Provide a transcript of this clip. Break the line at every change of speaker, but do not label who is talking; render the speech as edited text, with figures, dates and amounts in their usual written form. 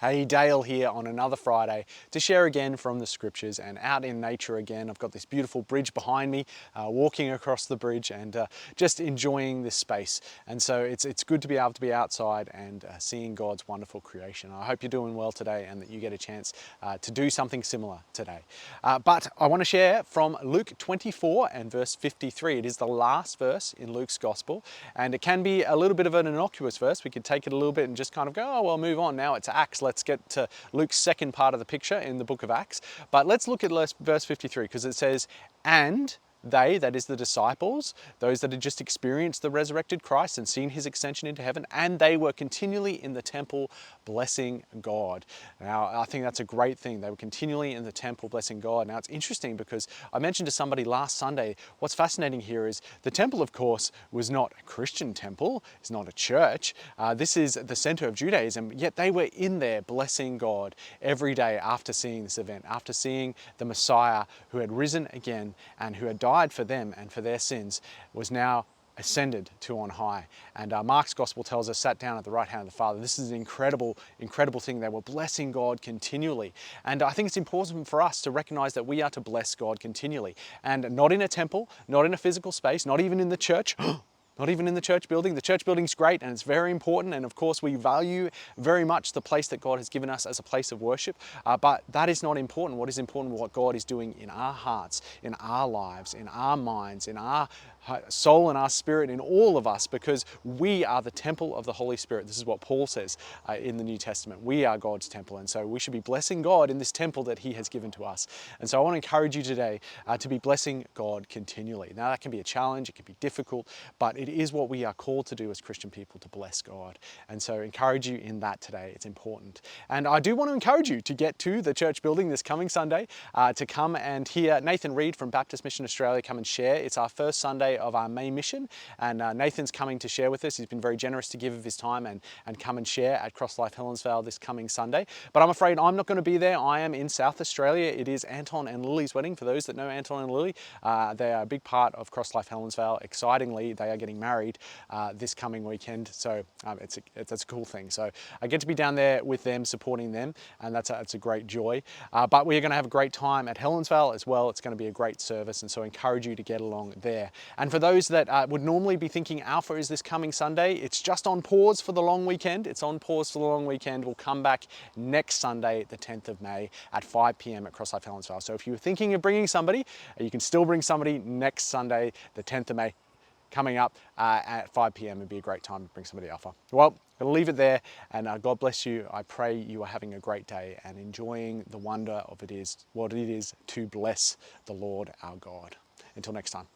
Hey, Dale here on another Friday to share again from the scriptures and out in nature again. I've got this beautiful bridge behind me, walking across the bridge and just enjoying this space. And so it's good to be able to be outside and seeing God's wonderful creation. I hope you're doing well today and that you get a chance to do something similar today. But I want to share from Luke 24 and verse 53. It is the last verse in Luke's gospel, and it can be a little bit of an innocuous verse. We could take it a little bit and just kind of go, oh, well, move on. Now it's Acts. Let's get to Luke's second part of the picture in the book of Acts. But let's look at verse 53 because it says, and they, that is the disciples, those that had just experienced the resurrected Christ and seen his ascension into heaven, and they were continually in the temple blessing God. Now, I think that's a great thing. They were continually in the temple blessing God. Now, it's interesting because I mentioned to somebody last Sunday, what's fascinating here is the temple, of course, was not a Christian temple. It's not a church. This is the center of Judaism, yet they were in there blessing God every day after seeing this event, after seeing the Messiah who had risen again and who had died for them and for their sins, was now ascended to on high. And Mark's gospel tells us, sat down at the right hand of the Father. This is an incredible thing. They were blessing God continually. And I think it's important for us to recognize that we are to bless God continually. And not in a temple, not in a physical space, not even in the church. Not even in the church building. The church building's great and it's very important, and of course we value very much the place that God has given us as a place of worship, but that is not important. What is important is what God is doing in our hearts, in our lives, in our minds, in our soul and our spirit, in all of us, because we are the temple of the Holy Spirit. This is what Paul says in the New Testament. We are God's temple, and so we should be blessing God in this temple that he has given to us. And so I want to encourage you today to be blessing God continually. Now that can be a challenge, it can be difficult, but it is what we are called to do as Christian people, to bless God. And so encourage you in that today. It's important. And I do want to encourage you to get to the church building this coming Sunday, to come and hear Nathan Reed from Baptist Mission Australia come and share. It's our first Sunday of our May mission, and Nathan's coming to share with us. He's been very generous to give of his time and come and share at Cross Life Helensvale this coming Sunday. But I'm afraid I'm not going to be there. I am in South Australia. It is Anton and Lily's wedding. For those that know Anton and Lily, they are a big part of Cross Life Helensvale. Excitingly, they are getting married this coming weekend, so it's a cool thing. So I get to be down there with them, supporting them, and that's a great joy. But we're going to have a great time at Helensvale as well. It's going to be a great service, and so I encourage you to get along there. And for those that would normally be thinking Alpha is this coming Sunday, it's just on pause for the long weekend. It's on pause for the long weekend. We'll come back next Sunday, the 10th of May at 5 p.m. at Cross Life Helensvale. So if you're thinking of bringing somebody, you can still bring somebody next Sunday, the 10th of May. Coming up at 5 p.m. Would be a great time to bring somebody Alpha. Well, I'll leave it there, and God bless you. I pray you are having a great day and enjoying the wonder of what it is to bless the Lord our God. Until next time.